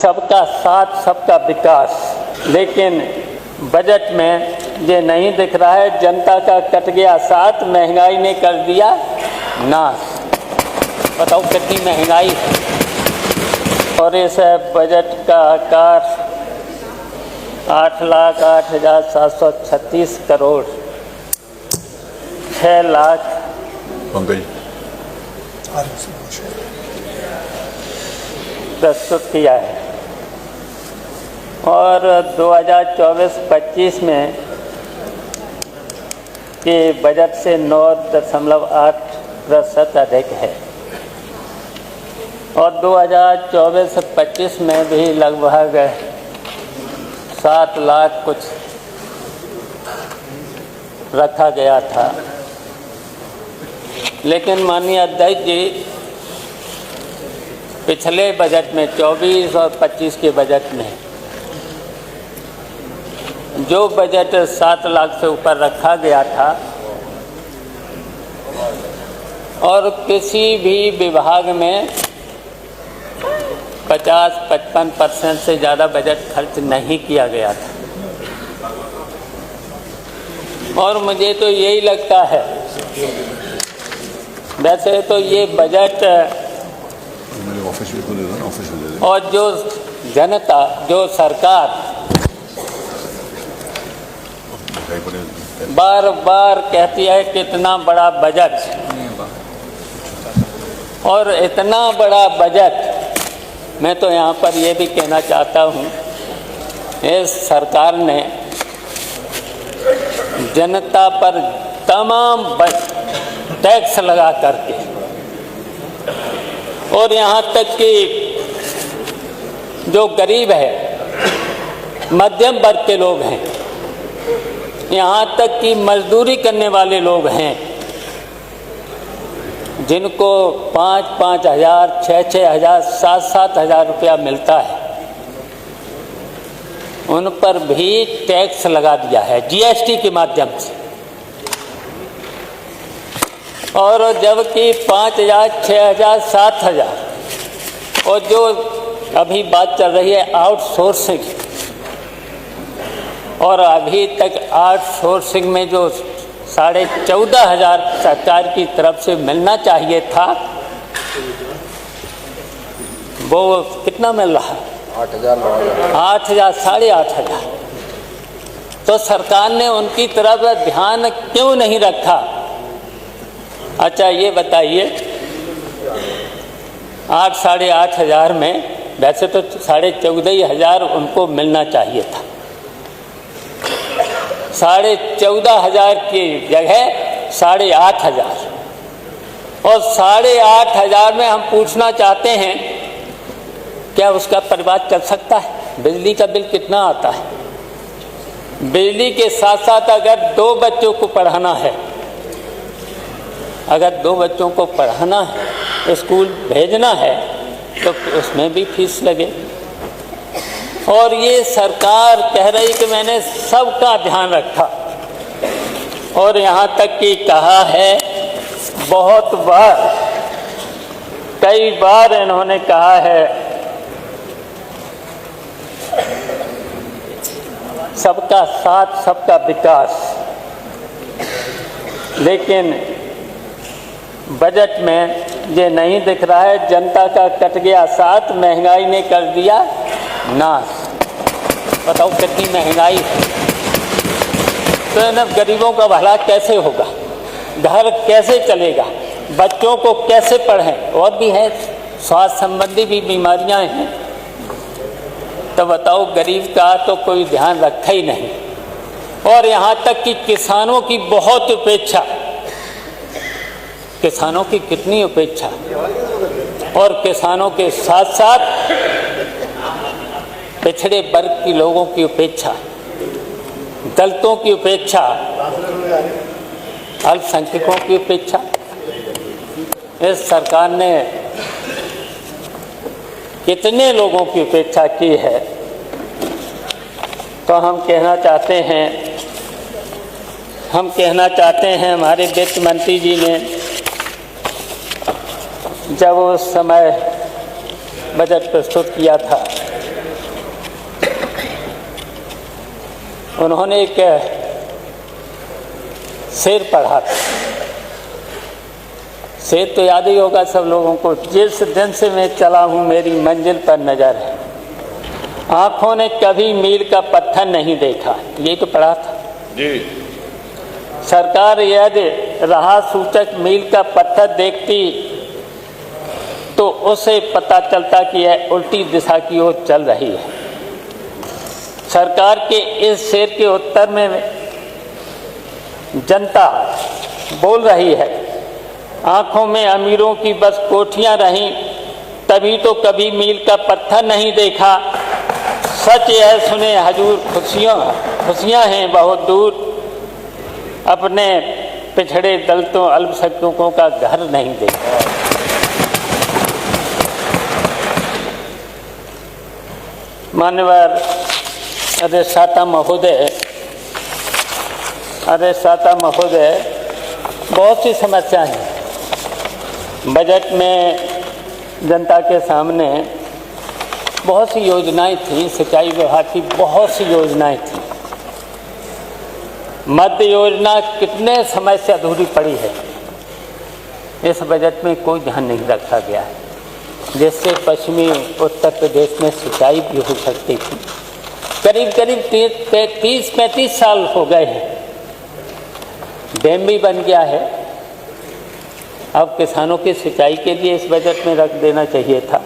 सबका साथ सबका विकास, लेकिन बजट में ये नहीं दिख रहा है। जनता का कट गया साथ, महंगाई ने कर दिया नाश। बताओ कितनी महंगाई है। और इस बजट का आकार 8,08,736 करोड़ 6 लाख प्रस्तुत किया है। और 2024-25 में के बजट से 9.8% अधिक है। और 2024-25 में भी लगभग 7 लाख कुछ रखा गया था। लेकिन माननीय अध्यक्ष जी, पिछले बजट में 24 और 25 के बजट में जो बजट 7 लाख से ऊपर रखा गया था और किसी भी विभाग में 50-55% से ज़्यादा बजट खर्च नहीं किया गया था। और मुझे तो यही लगता है, वैसे तो ये बजट और जो जनता, जो सरकार बार बार कहती है कि इतना बड़ा बजट, और इतना बड़ा बजट, मैं तो यहाँ पर ये भी कहना चाहता हूँ, इस सरकार ने जनता पर तमाम टैक्स लगा करके, और यहाँ तक कि जो गरीब है, मध्यम वर्ग के लोग हैं, यहाँ तक कि मजदूरी करने वाले लोग हैं, जिनको 5-5 हज़ार, 6-6 हज़ार, 7-7 हज़ार रुपया मिलता है, उन पर भी टैक्स लगा दिया है जीएसटी के माध्यम से। और जबकि 5,000, 6,000, 7,000, और जो अभी बात चल रही है आउटसोर्सिंग, और अभी तक आउटसोर्सिंग में जो 14,500 सरकार की तरफ से मिलना चाहिए था, वो कितना मिल रहा है? 8,000, 8,500। तो सरकार ने उनकी तरफ ध्यान क्यों नहीं रखा? अच्छा ये बताइए, 8,500 में वैसे तो 14,500 उनको मिलना चाहिए था। 14,500 की जगह 8,500, और 8,500 में हम पूछना चाहते हैं, क्या उसका परिवार चल सकता है? बिजली का बिल कितना आता है? बिजली के साथ साथ अगर 2 बच्चों को पढ़ाना है, अगर 2 बच्चों को पढ़ाना है, स्कूल भेजना है, तो उसमें भी फीस लगे। और ये सरकार कह रही कि मैंने सबका ध्यान रखा, और यहाँ तक कि कहा है, बहुत बार, कई बार इन्होंने कहा है, सबका साथ सबका विकास, लेकिन बजट में ये नहीं दिख रहा है। जनता का कट गया साथ, महंगाई ने कर दिया नाश। बताओ कितनी महंगाई है। तो इन गरीबों का भला कैसे होगा? घर कैसे चलेगा? बच्चों को कैसे पढ़ें? और भी है, स्वास्थ्य संबंधी भी बीमारियां हैं। तो बताओ, गरीब का तो कोई ध्यान रखा ही नहीं। और यहाँ तक कि किसानों की बहुत उपेक्षा, किसानों की कितनी उपेक्षा, और किसानों के साथ साथ पिछड़े वर्ग के लोगों की उपेक्षा, दलितों की उपेक्षा, अल्पसंख्यकों की उपेक्षा। इस सरकार ने कितने लोगों की उपेक्षा की है। तो हम कहना चाहते हैं हमारे वित्त मंत्री जी ने जब उस समय बजट प्रस्तुत किया था उन्होंने एक शेर पढ़ा था। शेर तो याद ही होगा सब लोगों को, जिस दिन से मैं चला हूँ मेरी मंजिल पर नजर है, आंखों ने कभी मील का पत्थर नहीं देखा। ये तो पढ़ा था जी। सरकार यदि राह सूचक मील का पत्थर देखती तो उसे पता चलता कि यह उल्टी दिशा की ओर चल रही है। सरकार के इस शेर के उत्तर में जनता बोल रही है, आंखों में अमीरों की बस कोठियां रहीं, तभी तो कभी मील का पत्थर नहीं देखा। सच यह सुने हजूर, खुशियां हैं बहुत दूर, अपने पिछड़े दलितों अल्पसंख्यकों का घर नहीं देखा। मान्यवर अधिष्ठाता महोदय, बहुत सी समस्याएं हैं बजट में। जनता के सामने बहुत सी योजनाएं थी, सिंचाई विभाग की बहुत सी योजनाएं थी। मध्य योजना कितने समय से अधूरी पड़ी है, इस बजट में कोई ध्यान नहीं रखा गया है, जिससे पश्चिमी उत्तर प्रदेश में सिंचाई भी हो सकती थी। करीब 30-35 साल हो गए हैं, डैम भी बन गया है। अब किसानों की सिंचाई के लिए इस बजट में रख देना चाहिए था।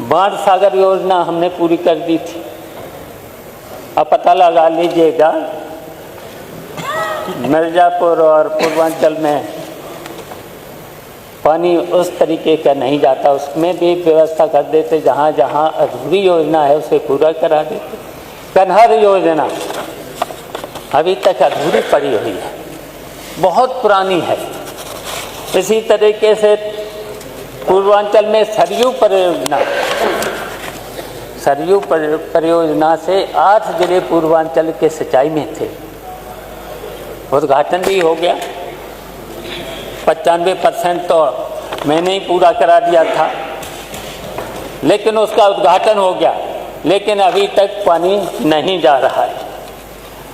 बाढ़ सागर योजना हमने पूरी कर दी थी। अब पता लगा लीजिएगा, मिर्जापुर और पूर्वांचल में पानी उस तरीके का नहीं जाता, उसमें भी व्यवस्था कर देते। जहाँ जहाँ अधूरी योजना है उसे पूरा करा देते। कन्हर योजना अभी तक अधूरी पड़ी हुई है, बहुत पुरानी है। इसी तरीके से पूर्वांचल में सरयू परियोजना से 8 जिले पूर्वांचल के सिंचाई में थे, उद्घाटन भी हो गया। 95% तो मैंने ही पूरा करा दिया था, लेकिन उसका उद्घाटन हो गया, लेकिन अभी तक पानी नहीं जा रहा है।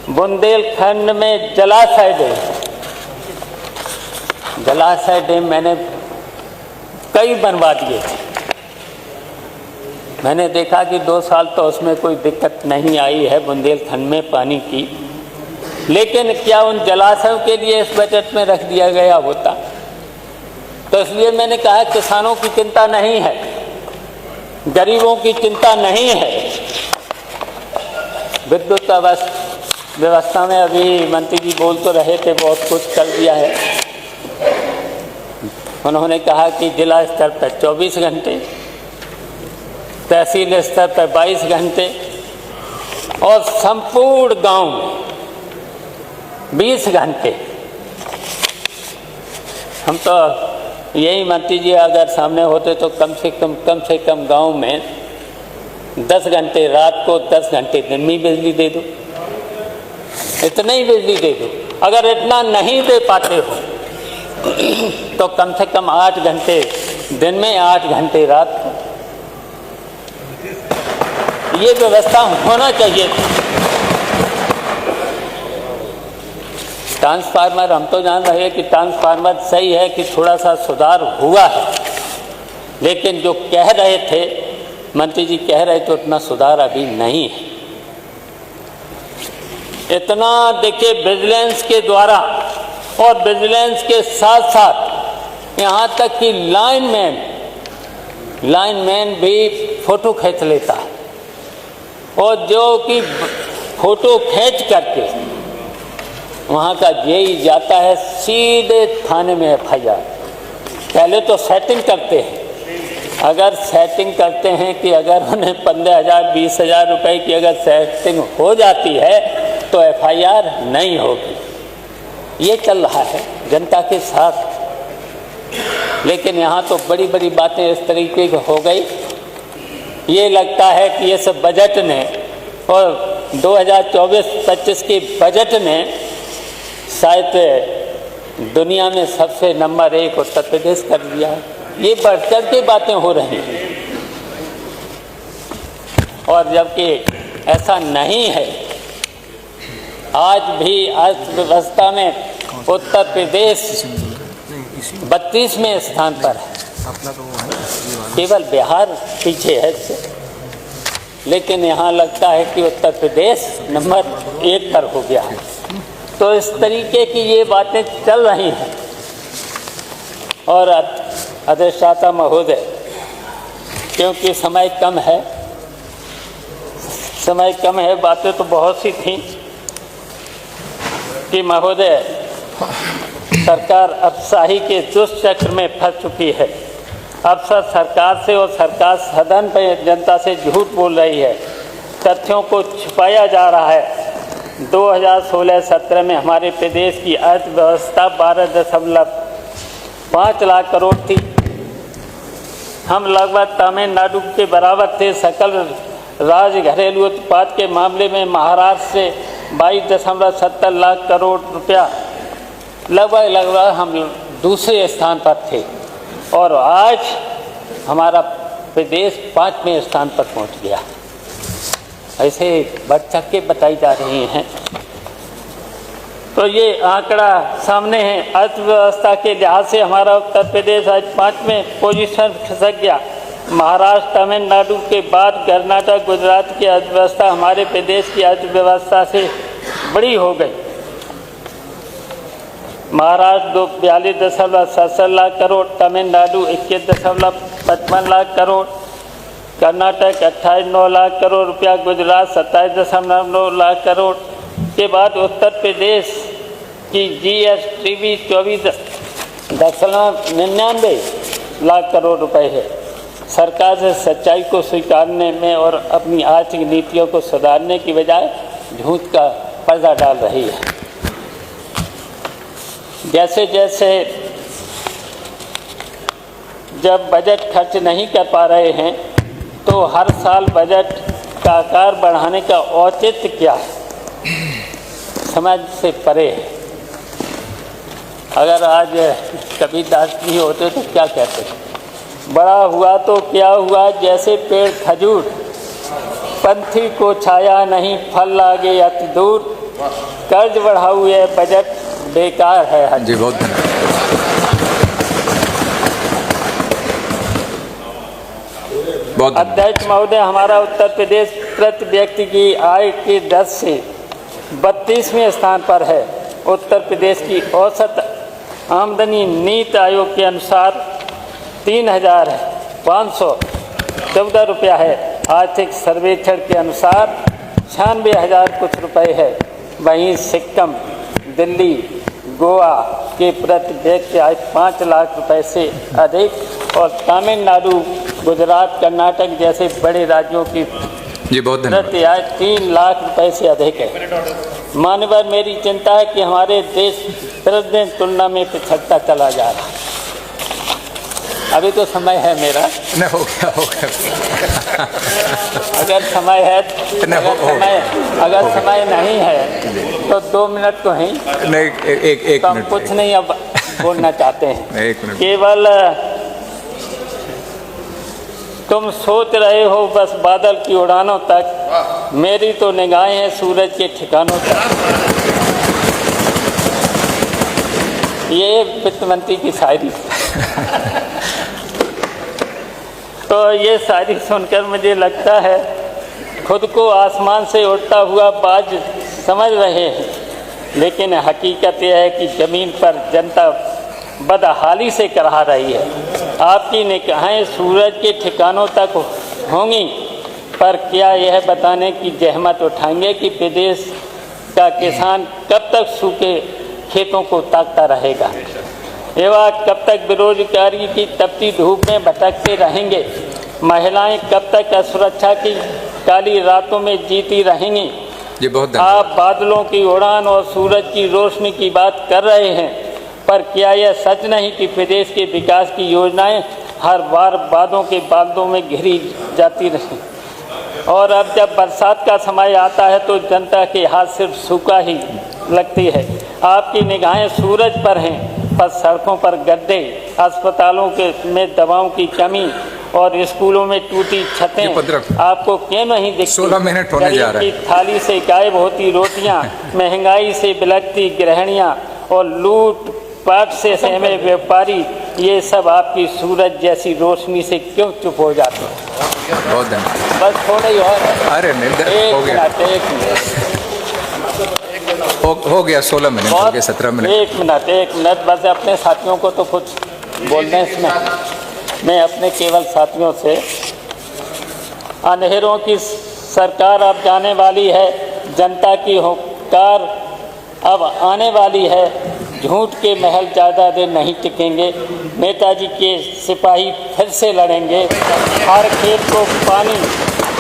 बुंदेलखंड में जलाशय डैम मैंने कई बनवा दिए थे। मैंने देखा कि 2 साल तो उसमें कोई दिक्कत नहीं आई है बुंदेलखंड में पानी की, लेकिन क्या उन जलाशयों के लिए इस बजट में रख दिया गया होता? तो इसलिए मैंने कहा किसानों की चिंता नहीं है, गरीबों की चिंता नहीं है। विद्युत व्यवस्था में अभी मंत्री जी बोल तो रहे थे, बहुत कुछ कर दिया है। उन्होंने कहा कि जिला स्तर पर 24 घंटे, तहसील स्तर पर 22 घंटे और संपूर्ण गांव में 20 घंटे। हम तो यही मंत्री जी अगर सामने होते तो कम से कम गांव में 10 घंटे रात को, 10 घंटे दिन में बिजली दे दो, इतना ही बिजली दे दो। अगर इतना नहीं दे पाते हो तो कम से कम 8 घंटे दिन में, 8 घंटे रात को, ये व्यवस्था होना चाहिए। ट्रांसफार्मर हम तो जान रहे हैं कि ट्रांसफार्मर सही है कि थोड़ा सा सुधार हुआ है, लेकिन जो कह रहे थे मंत्री जी कह रहे थे उतना सुधार अभी नहीं है। इतना देखिए विजिलेंस के द्वारा और विजिलेंस के साथ साथ यहाँ तक कि लाइनमैन भी फोटो खींच लेता है, और जो कि फोटो खींच करके वहाँ का जेई जाता है सीधे थाने में FIR। पहले तो सेटिंग करते हैं, अगर सेटिंग करते हैं कि अगर उन्हें 15,000-20,000 रुपए की अगर सेटिंग हो जाती है तो FIR नहीं होगी। ये चल रहा है जनता के साथ। लेकिन यहाँ तो बड़ी बड़ी बातें इस तरीके की हो गई, ये लगता है कि ये सब बजट ने और 2024-25 के बजट ने शायद दुनिया में सबसे नंबर 1 उत्तर प्रदेश कर दिया है। ये बढ़ चढ़ के बातें हो रही हैं, और जबकि ऐसा नहीं है। आज भी अर्थव्यवस्था में उत्तर प्रदेश 32वें स्थान पर है, केवल बिहार पीछे है इससे। लेकिन यहाँ लगता है कि उत्तर प्रदेश नंबर 1 पर हो गया है। तो इस तरीके की ये बातें चल रही हैं। और अधिष्ठाता महोदय, क्योंकि समय कम है, बातें तो बहुत सी थीं कि महोदय सरकार अफसाही के दुष्चक्र में फंस चुकी है। अफसर सरकार से और सरकार सदन पर जनता से झूठ बोल रही है, तथ्यों को छुपाया जा रहा है। 2016-17 में हमारे प्रदेश की अर्थव्यवस्था 12.5 लाख करोड़ थी। हम लगभग तमिलनाडु के बराबर थे। सकल राज्य घरेलू उत्पाद के मामले में महाराष्ट्र से 22.70 लाख करोड़ रुपया, लगभग हम दूसरे स्थान पर थे। और आज हमारा प्रदेश 5वें स्थान पर पहुंच गया। ऐसे बढ़ चढ़ के बताई जा रही हैं। तो ये आंकड़ा सामने है। अर्थव्यवस्था के लिहाज से हमारा उत्तर प्रदेश आज 5वें पोजीशन खिसक गया। महाराष्ट्र, तमिलनाडु के बाद कर्नाटक, गुजरात की अर्थव्यवस्था हमारे प्रदेश की अर्थव्यवस्था से बड़ी हो गई। महाराष्ट्र 42.77 लाख करोड़, तमिलनाडु 21.55 लाख करोड़, कर्नाटक 28.9 लाख करोड़ रुपया, गुजरात 27.9 लाख करोड़ के बाद उत्तर प्रदेश की GST भी 24.99 लाख करोड़ रुपए है। सरकार से सच्चाई को स्वीकारने में और अपनी आर्थिक नीतियों को सुधारने की बजाय झूठ का पर्दा डाल रही है। जैसे जैसे जब बजट खर्च नहीं कर पा रहे हैं तो हर साल बजट का आकार बढ़ाने का औचित्य क्या है, समझ से परे है। अगर आज कबीरदास जी होते तो क्या कहते, बड़ा हुआ तो क्या हुआ जैसे पेड़ खजूर, पंथी को छाया नहीं फल लागे अति दूर, कर्ज बढ़ाऊ ये बजट बेकार है। जी बहुत धन्यवाद। अध्यक्ष महोदय, हमारा उत्तर प्रदेश प्रति व्यक्ति की आय की दर से 32वें स्थान पर है। उत्तर प्रदेश की औसत आमदनी नीति आयोग के अनुसार 3,514 रुपया है। आर्थिक सर्वेक्षण के अनुसार 96,000 कुछ रुपए है। वहीं सिक्किम, दिल्ली, गोवा के प्रति व्यक्ति आय 5 लाख रुपए से अधिक और तमिलनाडु, गुजरात, कर्नाटक जैसे बड़े राज्यों की प्रति आय 3 लाख रुपए से अधिक है। माननीय, मेरी चिंता है कि हमारे देश प्रतिदिन तुलना में पिछड़ता चला जा रहा है। अभी तो समय है मेरा, नहीं हो गया अगर समय है, अगर समय नहीं है तो 2 मिनट तो हैं। नहीं, एक तो हम कुछ नहीं अब बोलना चाहते हैं। केवल तुम सोच रहे हो बस बादल की उड़ानों तक, मेरी तो निगाहें हैं सूरज के ठिकानों तक। ये वित्त मंत्री की शायरी। तो ये शायरी सुनकर मुझे लगता है खुद को आसमान से उड़ता हुआ बाज समझ रहे हैं, लेकिन हकीकत यह है कि ज़मीन पर जनता बदहाली से करहा रही है। आपकी निगाहें सूरज के ठिकानों तक होंगी, पर क्या यह बताने की जहमत उठाएंगे कि प्रदेश का किसान कब तक सूखे खेतों को ताकता रहेगा? युवा कब तक बेरोजगारी की तपती धूप में भटकते रहेंगे? महिलाएं कब तक असुरक्षा की काली रातों में जीती रहेंगी? ये बहुत आप बादलों की उड़ान और सूरज की रोशनी की बात कर रहे हैं, पर क्या यह सच नहीं कि प्रदेश के विकास की योजनाएं हर बार बादलों के बादलों में घिरी जाती रहीं? और अब जब बरसात का समय आता है तो जनता के हाथ सिर्फ सूखा ही लगती है। आपकी निगाहें सूरज पर हैं, पर सड़कों पर गड्ढे, अस्पतालों के में दवाओं की कमी और स्कूलों में टूटी ये छतें पत्रक। आपको क्यों नहीं दिखती? 16 मिनट होने जा रहा है। गरीब की थाली से गायब होती रोटियां, महंगाई से बिलखती गृहणियां और लूट पाट से सहमे व्यापारी, ये सब आपकी सूरज जैसी रोशनी से क्यों चुप हो जाते हैं? बहुत धन्यवाद। बस थोड़ा ही और अरे नहीं, एक हो गया, मिनट, एक मिनट, हो गया 16 मिनट, हो गए 17 मिनट। एक मिनट बस। अपने साथियों को तो कुछ बोलने इसमें, मैं अपने केवल साथियों से, अंधेरों की सरकार अब जाने वाली है, जनता की हुंकार अब आने वाली है, झूठ के महल ज़्यादा देर नहीं टिकेंगे, नेताजी के सिपाही फिर से लड़ेंगे, हर खेत को पानी,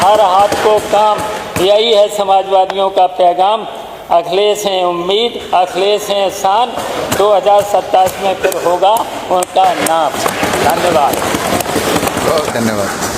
हर हाथ को काम, यही है समाजवादियों का पैगाम। अखिलेश हैं उम्मीद, अखिलेश हैं शान, 2027 में फिर होगा उनका नाम। धन्यवाद। बहुत धन्यवाद।